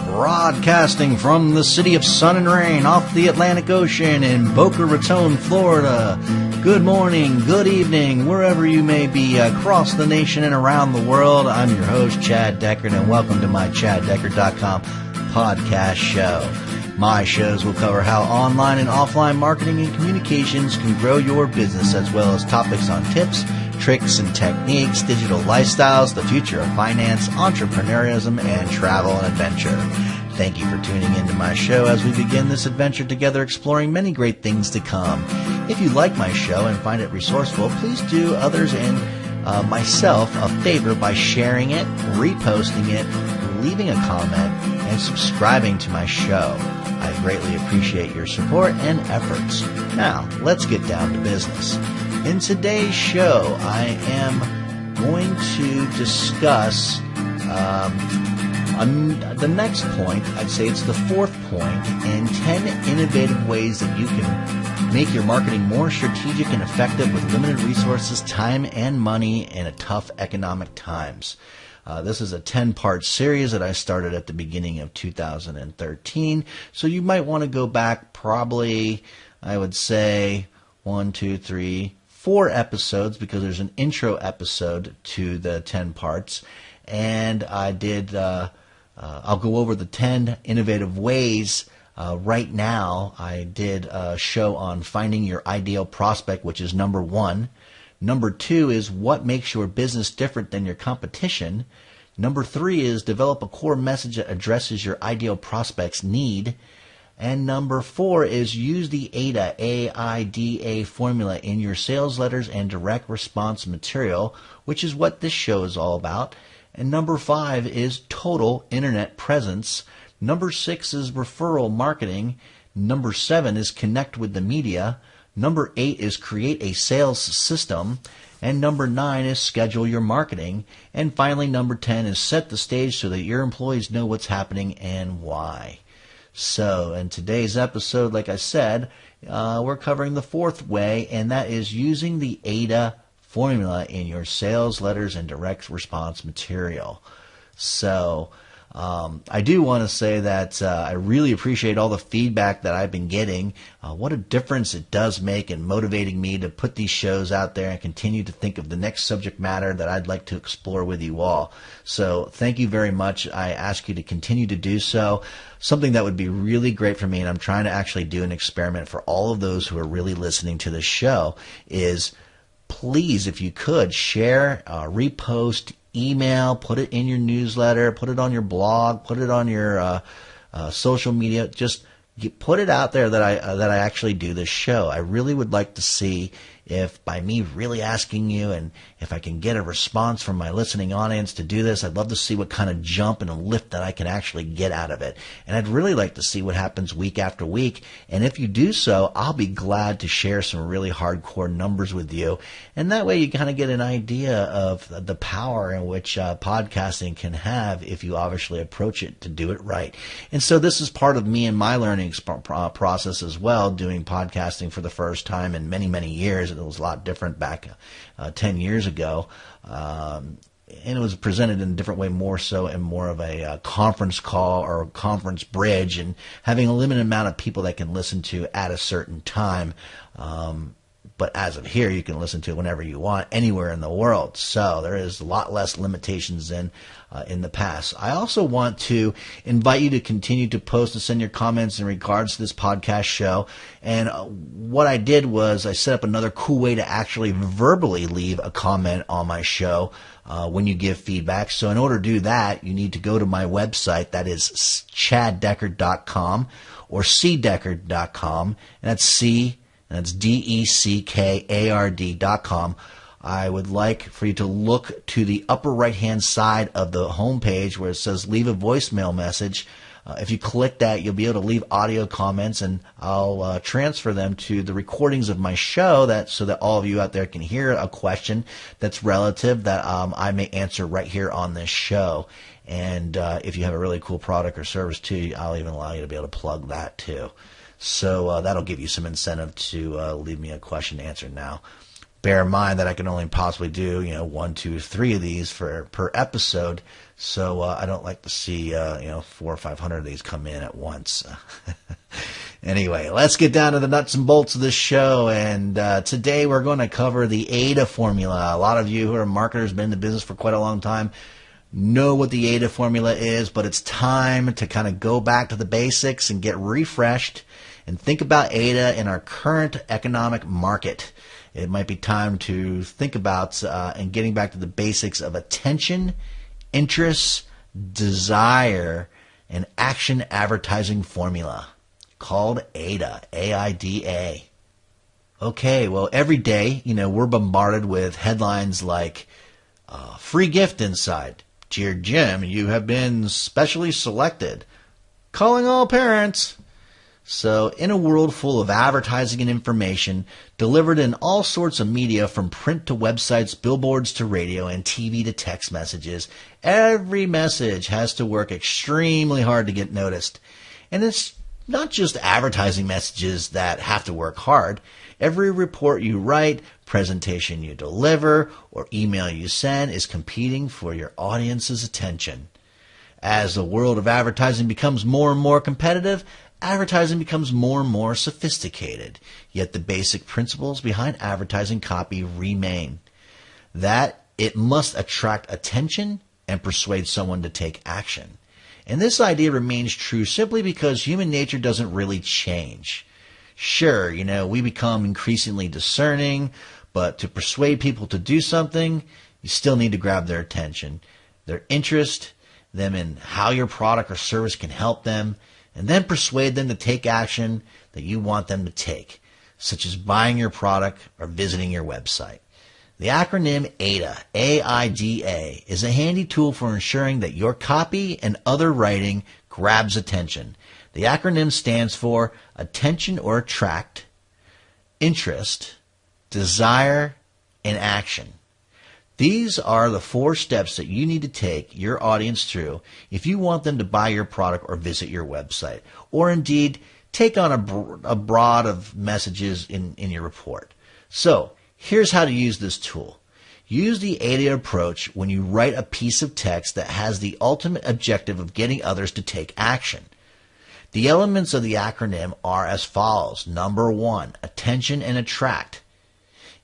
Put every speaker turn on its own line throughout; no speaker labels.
Broadcasting from the city of sun and rain off the Atlantic Ocean in Boca Raton, Florida. Good morning, good evening, wherever you may be across the nation and around the world. I'm your host, Chad Deckard, and welcome to my ChadDeckard.com podcast show. My shows will cover how online and offline marketing and communications can grow your business, as well as topics on tips, tricks and techniques, digital lifestyles, the future of finance, entrepreneurism, and travel and adventure. Thank you for tuning into my show as we begin this adventure together, exploring many great things to come. If you like my show and find it resourceful, please do others and myself a favor by sharing it, reposting it, leaving a comment, and subscribing to my show. I greatly appreciate your support and efforts. Now, let's get down to business. In today's show, I am going to discuss the next point. I'd say it's the fourth point, and 10 innovative ways that you can make your marketing more strategic and effective with limited resources, time, and money in a tough economic times. This is a 10-part series that I started at the beginning of 2013, so you might want to go back probably, I would say, 1, 2, 3, 4 episodes, because there's an intro episode to the 10 parts, and I did, I'll go over the 10 innovative ways. Right now, I did a show on finding your ideal prospect, which is number 1. Number 2 is what makes your business different than your competition. Number 3 is develop a core message that addresses your ideal prospect's need. And number 4 is use the AIDA, A-I-D-A formula in your sales letters and direct response material, which is what this show is all about. And number 5 is total internet presence. Number 6 is referral marketing. Number 7 is connect with the media. Number 8 is create a sales system. And number 9 is schedule your marketing. And finally, number 10 is set the stage so that your employees know what's happening and why. So in today's episode, like I said, we're covering the fourth way, and that is using the AIDA formula in your sales letters and direct response material. So I do want to say that I really appreciate all the feedback that I've been getting. What a difference it does make in motivating me to put these shows out there and continue to think of the next subject matter that I'd like to explore with you all. So thank you very much. I ask you to continue to do so. Something that would be really great for me, and I'm trying to actually do an experiment for all of those who are really listening to this show, is please, if you could, share, repost, email, put it in your newsletter, put it on your blog, put it on your social media. Just put it out there that I actually do this show. I really would like to see if, by me really asking you, and if I can get a response from my listening audience to do this, I'd love to see what kind of jump and a lift that I can actually get out of it. And I'd really like to see what happens week after week. And if you do so, I'll be glad to share some really hardcore numbers with you. And that way you kind of get an idea of the power in which podcasting can have if you obviously approach it to do it right. And so this is part of me and my learning process as well, doing podcasting for the first time in many, many years. It was a lot different back 10 years ago. And it was presented in a different way, more so in more of a conference call or a conference bridge, and having a limited amount of people that can listen to at a certain time. But as of here, you can listen to it whenever you want, anywhere in the world. So there is a lot less limitations than in the past. I also want to invite you to continue to post and send your comments in regards to this podcast show. And what I did was I set up another cool way to actually verbally leave a comment on my show when you give feedback. So in order to do that, you need to go to my website. That is ChadDeckard.com or cdeckard.com. And that's C. That's DECKARD.com. I would like for you to look to the upper right-hand side of the homepage where it says leave a voicemail message. If you click that, you'll be able to leave audio comments, and I'll transfer them to the recordings of my show so that all of you out there can hear a question that's relative that I may answer right here on this show. And if you have a really cool product or service too, I'll even allow you to be able to plug that too. So that'll give you some incentive to leave me a question to answer now. Bear in mind that I can only possibly do, 1, 2, 3 of these per episode. So I don't like to see, 400 or 500 of these come in at once. Anyway, let's get down to the nuts and bolts of this show. And today we're going to cover the AIDA formula. A lot of you who are marketers, been in the business for quite a long time, know what the AIDA formula is, but it's time to kind of go back to the basics and get refreshed and think about AIDA in our current economic market. It might be time to think about and getting back to the basics of attention, interest, desire, and action advertising formula called AIDA, A-I-D-A. Okay, well, every day, we're bombarded with headlines like, free gift inside. Dear Jim, you have been specially selected. Calling all parents. So, in a world full of advertising and information delivered in all sorts of media from print to websites, billboards to radio, and TV to text messages, every message has to work extremely hard to get noticed. And it's not just advertising messages that have to work hard. Every report you write, presentation you deliver, or email you send is competing for your audience's attention. As the world of advertising becomes more and more competitive, advertising becomes more and more sophisticated. Yet the basic principles behind advertising copy remain. That it must attract attention and persuade someone to take action. And this idea remains true simply because human nature doesn't really change. Sure, we become increasingly discerning, but to persuade people to do something, you still need to grab their attention, their interest, them in how your product or service can help them, and then persuade them to take action that you want them to take, such as buying your product or visiting your website. The acronym AIDA, A-I-D-A, is a handy tool for ensuring that your copy and other writing grabs attention. The acronym stands for attention or attract, interest, desire, and action. These are the 4 steps that you need to take your audience through if you want them to buy your product or visit your website, or indeed take on a broad of messages in your report. So, here's how to use this tool. Use the AIDA approach when you write a piece of text that has the ultimate objective of getting others to take action. The elements of the acronym are as follows. Number 1, attention and attract.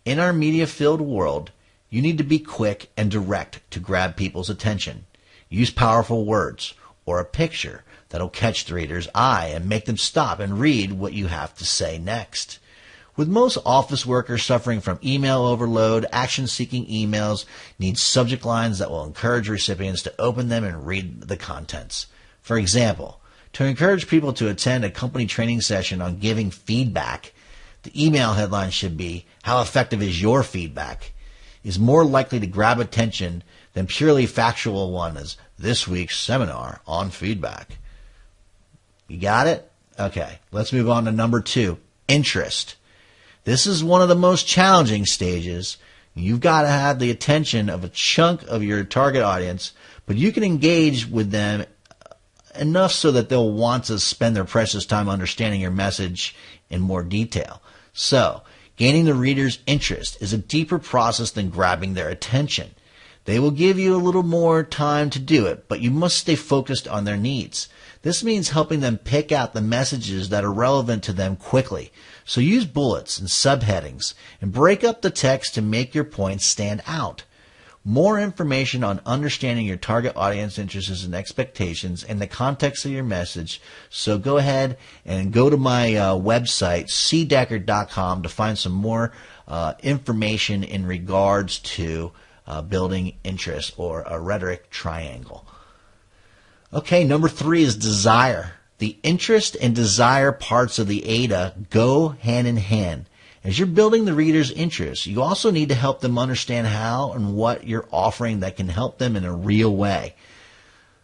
In our media-filled world, you need to be quick and direct to grab people's attention. Use powerful words or a picture that'll catch the reader's eye and make them stop and read what you have to say next. With most office workers suffering from email overload, action-seeking emails need subject lines that will encourage recipients to open them and read the contents. For example, to encourage people to attend a company training session on giving feedback, the email headline should be, "How effective is your feedback?" is more likely to grab attention than purely factual one as this week's seminar on feedback. You got it? Okay, let's move on to number 2, interest. This is one of the most challenging stages. You've got to have the attention of a chunk of your target audience, but you can engage with them enough so that they'll want to spend their precious time understanding your message in more detail. So, gaining the reader's interest is a deeper process than grabbing their attention. They will give you a little more time to do it, but you must stay focused on their needs. This means helping them pick out the messages that are relevant to them quickly. So use bullets and subheadings and break up the text to make your points stand out. More information on understanding your target audience interests and expectations in the context of your message. So go ahead and go to my website, cdecker.com, to find some more information in regards to building interest, or a rhetoric triangle. Okay, number 3 is desire. The interest and desire parts of the AIDA go hand in hand. As you're building the reader's interest, you also need to help them understand how and what you're offering that can help them in a real way.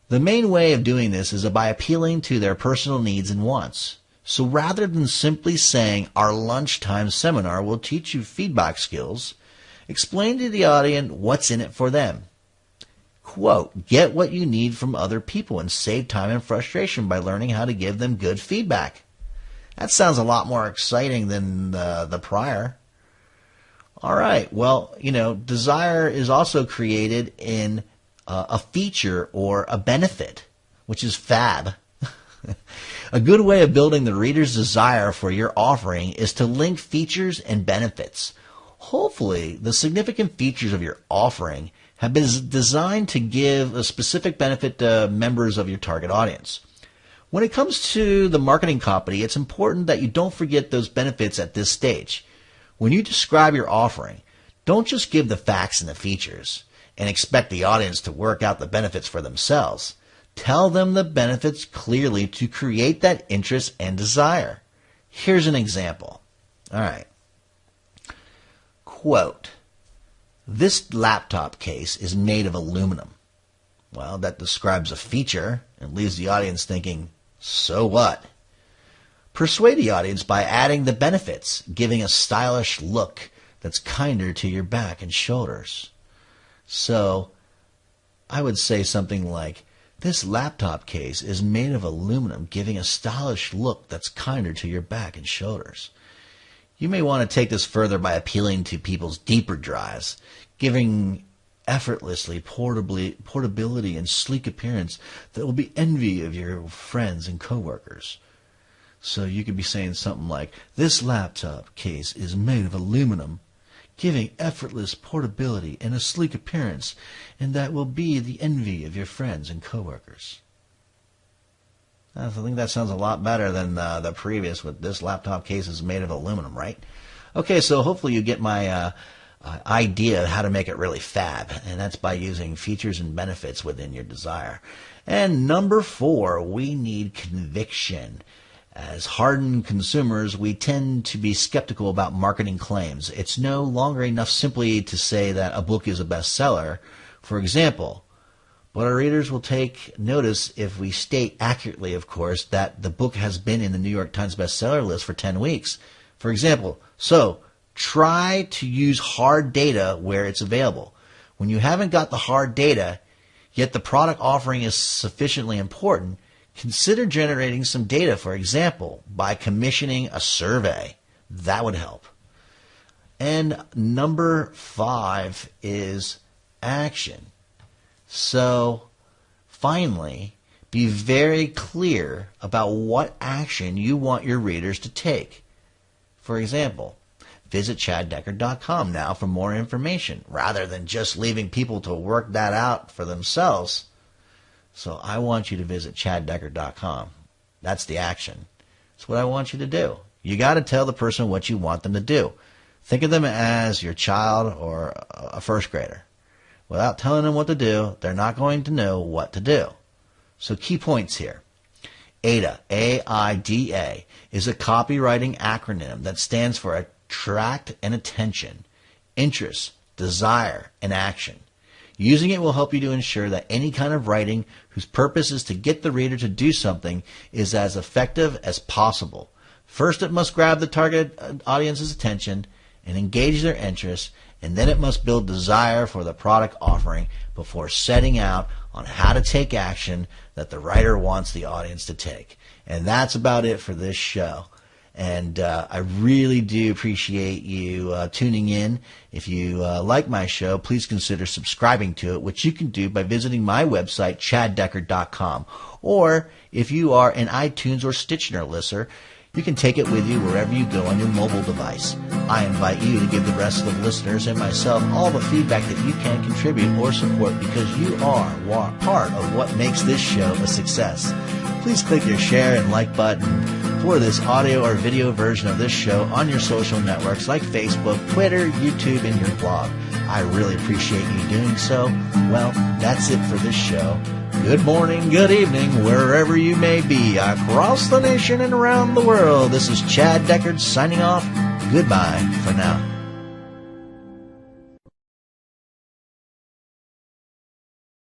The main way of doing this is by appealing to their personal needs and wants. So rather than simply saying, "Our lunchtime seminar will teach you feedback skills," explain to the audience what's in it for them. Quote, "Get what you need from other people and save time and frustration by learning how to give them good feedback." That sounds a lot more exciting than the prior. All right. Well, desire is also created in a feature or a benefit, which is fab. A good way of building the reader's desire for your offering is to link features and benefits. Hopefully, the significant features of your offering have been designed to give a specific benefit to members of your target audience. When it comes to the marketing copy, it's important that you don't forget those benefits at this stage. When you describe your offering, don't just give the facts and the features and expect the audience to work out the benefits for themselves. Tell them the benefits clearly to create that interest and desire. Here's an example. All right. Quote, "This laptop case is made of aluminum." Well, that describes a feature and leaves the audience thinking, so what? Persuade the audience by adding the benefits, giving a stylish look that's kinder to your back and shoulders. So, I would say something like, "This laptop case is made of aluminum, giving a stylish look that's kinder to your back and shoulders." You may want to take this further by appealing to people's deeper drives, giving effortlessly portability and sleek appearance that will be envy of your friends and coworkers. So you could be saying something like, "This laptop case is made of aluminum, giving effortless portability and a sleek appearance, and that will be the envy of your friends and coworkers." I think that sounds a lot better than the previous with "This laptop case is made of aluminum," right? Okay, so hopefully you get my idea of how to make it really fab, and that's by using features and benefits within your desire. And number 4, we need conviction. As hardened consumers, we tend to be skeptical about marketing claims. It's no longer enough simply to say that a book is a bestseller, for example. But our readers will take notice if we state accurately, of course, that the book has been in the New York Times bestseller list for 10 weeks. For example, so try to use hard data where it's available. When you haven't got the hard data, yet the product offering is sufficiently important, consider generating some data, for example, by commissioning a survey. That would help. And number 5 is action. So, finally, be very clear about what action you want your readers to take. For example, visit chaddecker.com now for more information, rather than just leaving people to work that out for themselves. So I want you to visit chaddecker.com. That's the action. That's what I want you to do. You got to tell the person what you want them to do. Think of them as your child or a first grader. Without telling them what to do, they're not going to know what to do. So key points here. AIDA, A-I-D-A, is a copywriting acronym that stands for Attract and Attention, Interest, Desire, and Action. Using it will help you to ensure that any kind of writing whose purpose is to get the reader to do something is as effective as possible. First, it must grab the target audience's attention and engage their interest, and then it must build desire for the product offering before setting out on how to take action that the writer wants the audience to take. And that's about it for this show. And I really do appreciate you tuning in. If you like my show, please consider subscribing to it, which you can do by visiting my website, chaddecker.com. Or if you are an iTunes or Stitcher listener, you can take it with you wherever you go on your mobile device. I invite you to give the rest of the listeners and myself all the feedback that you can contribute or support, because you are part of what makes this show a success. Please click your share and like button for this audio or video version of this show on your social networks like Facebook, Twitter, YouTube, and your blog. I really appreciate you doing so. Well, that's it for this show. Good morning, good evening, wherever you may be, across the nation and around the world. This is Chad Deckard signing off. Goodbye for now.